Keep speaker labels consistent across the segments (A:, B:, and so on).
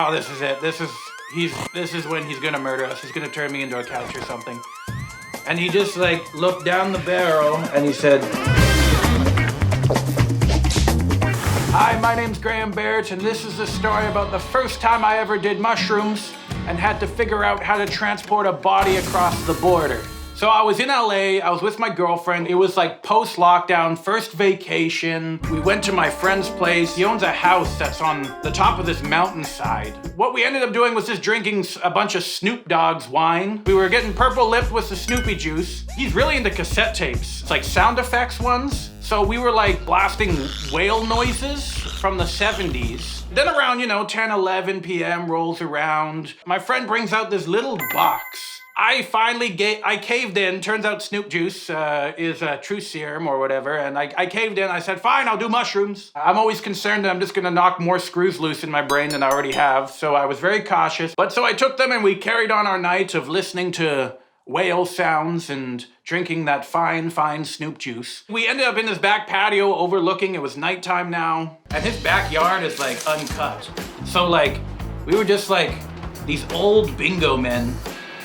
A: oh, this is it. This is when he's gonna murder us. He's gonna turn me into a couch or something. And he just like looked down the barrel and he said, "Hi, my name's Graeme Barrett, and this is the story about the first time I ever did mushrooms and had to figure out how to transport a body across the border." So I was in LA, I was with my girlfriend. It was like post-lockdown, first vacation. We went to my friend's place. He owns a house that's on the top of this mountainside. What we ended up doing was just drinking a bunch of Snoop Dogg's wine. We were getting purple lipped with the Snoopy juice. He's really into cassette tapes. It's like sound effects ones. So we were like blasting whale noises from the 70s. Then around, 10, 11 p.m. rolls around. My friend brings out this little box. I caved in. Turns out Snoop Juice is a true serum or whatever. And I caved in. I said, fine, I'll do mushrooms. I'm always concerned that I'm just gonna knock more screws loose in my brain than I already have. So I was very cautious. But so I took them and we carried on our night of listening to whale sounds and drinking that fine Snoop Juice. We ended up in this back patio overlooking. It was nighttime now. And his backyard is like uncut. So like, we were just like these old bingo men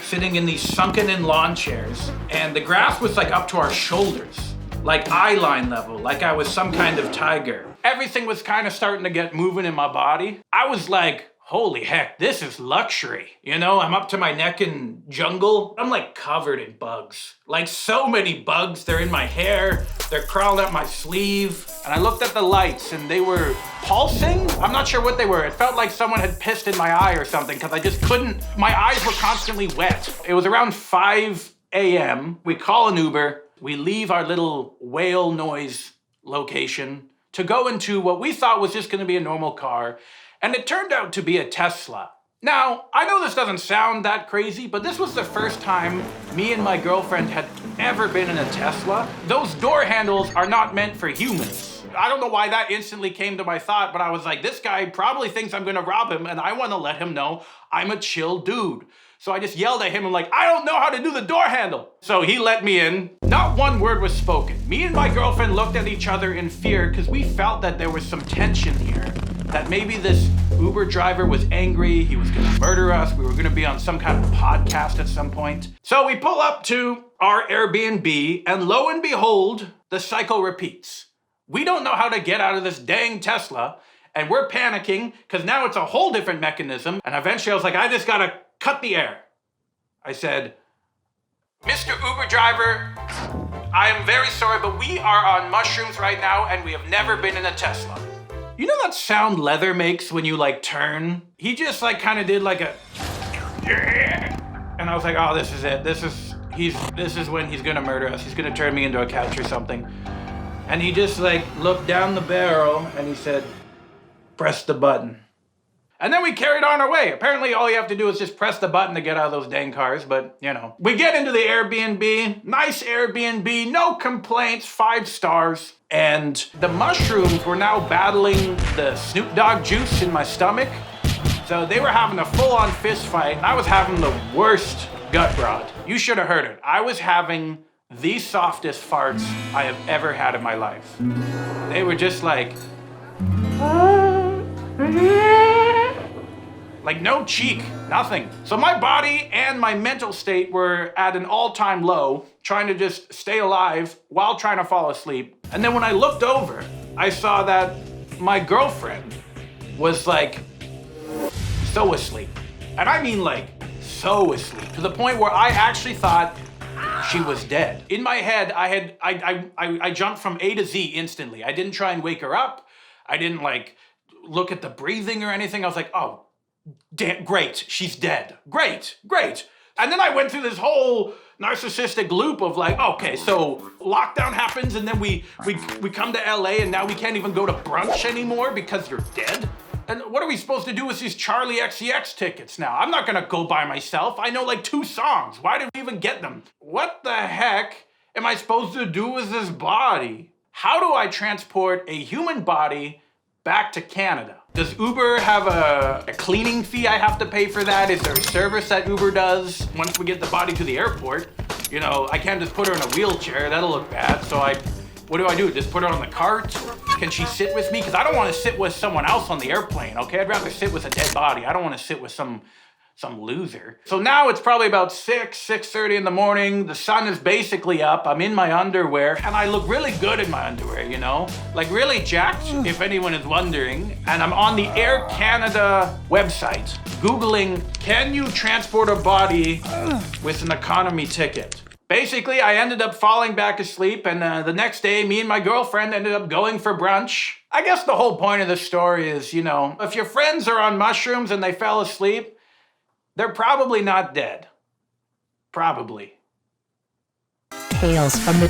A: sitting in these sunken in lawn chairs, and the grass was like up to our shoulders, like eye line level, like I was some kind of tiger. Everything was kind of starting to get moving in my body. I was like, holy heck, this is luxury. I'm up to my neck in jungle. I'm like covered in bugs. Like so many bugs, they're in my hair, they're crawling up my sleeve. And I looked at the lights and they were pulsing. I'm not sure what they were. It felt like someone had pissed in my eye or something because I just couldn't, my eyes were constantly wet. It was around 5 a.m. We call an Uber. We leave our little whale noise location to go into what we thought was just gonna be a normal car. And it turned out to be a Tesla. Now, I know this doesn't sound that crazy, but this was the first time me and my girlfriend had ever been in a Tesla. Those door handles are not meant for humans. I don't know why that instantly came to my thought, but I was like, this guy probably thinks I'm gonna rob him, and I wanna let him know I'm a chill dude. So I just yelled at him, I'm like, I don't know how to do the door handle. So he let me in. Not one word was spoken. Me and my girlfriend looked at each other in fear because we felt that there was some tension here. That maybe this Uber driver was angry, he was gonna murder us, we were gonna be on some kind of podcast at some point. So we pull up to our Airbnb, and lo and behold, the cycle repeats. We don't know how to get out of this dang Tesla, and we're panicking, because now it's a whole different mechanism, and eventually I was like, I just gotta cut the air. I said, Mr. Uber driver, I am very sorry, but we are on mushrooms right now, and we have never been in a Tesla. You know that sound leather makes when you like turn? He just like kind of did like a, and I was like, oh, this is it. This is when he's gonna murder us. He's gonna turn me into a couch or something. And he just like looked down the barrel and he said, press the button. And then we carried on our way. Apparently all you have to do is just press the button to get out of those dang cars, but We get into the Airbnb, nice Airbnb, no complaints, 5 stars. And the mushrooms were now battling the Snoop Dogg juice in my stomach. So they were having a full-on fist fight, and I was having the worst gut rot. You should have heard it. I was having the softest farts I have ever had in my life. They were just like no cheek, nothing. So my body and my mental state were at an all-time low, trying to just stay alive while trying to fall asleep. And then when I looked over, I saw that my girlfriend was like so asleep. And I mean like so asleep, to the point where I actually thought she was dead. In my head, I jumped from A to Z instantly. I didn't try and wake her up. I didn't like look at the breathing or anything. I was like, oh, damn, great, she's dead. Great. And then I went through this whole narcissistic loop of like, okay, so lockdown happens and then we come to LA and now we can't even go to brunch anymore because you're dead. And what are we supposed to do with these Charlie XCX tickets now? I'm not gonna go by myself. I know like 2 songs. Why did we even get them? What the heck am I supposed to do with this body? How do I transport a human body back to Canada? Does Uber have a cleaning fee I have to pay for that? Is there a service that Uber does once we get the body to the airport? I can't just put her in a wheelchair, that'll look bad. So what do? Just put her on the cart? Can she sit with me? Because I don't want to sit with someone else on the airplane, okay? I'd rather sit with a dead body. I don't want to sit with some loser. So now it's probably about 6:30 in the morning. The sun is basically up. I'm in my underwear and I look really good in my underwear, you know? Like really jacked, if anyone is wondering. And I'm on the Air Canada website, Googling, can you transport a body with an economy ticket? Basically, I ended up falling back asleep, and the next day, me and my girlfriend ended up going for brunch. I guess the whole point of the story is, you know, if your friends are on mushrooms and they fell asleep, they're probably not dead. Probably.
B: Tales from the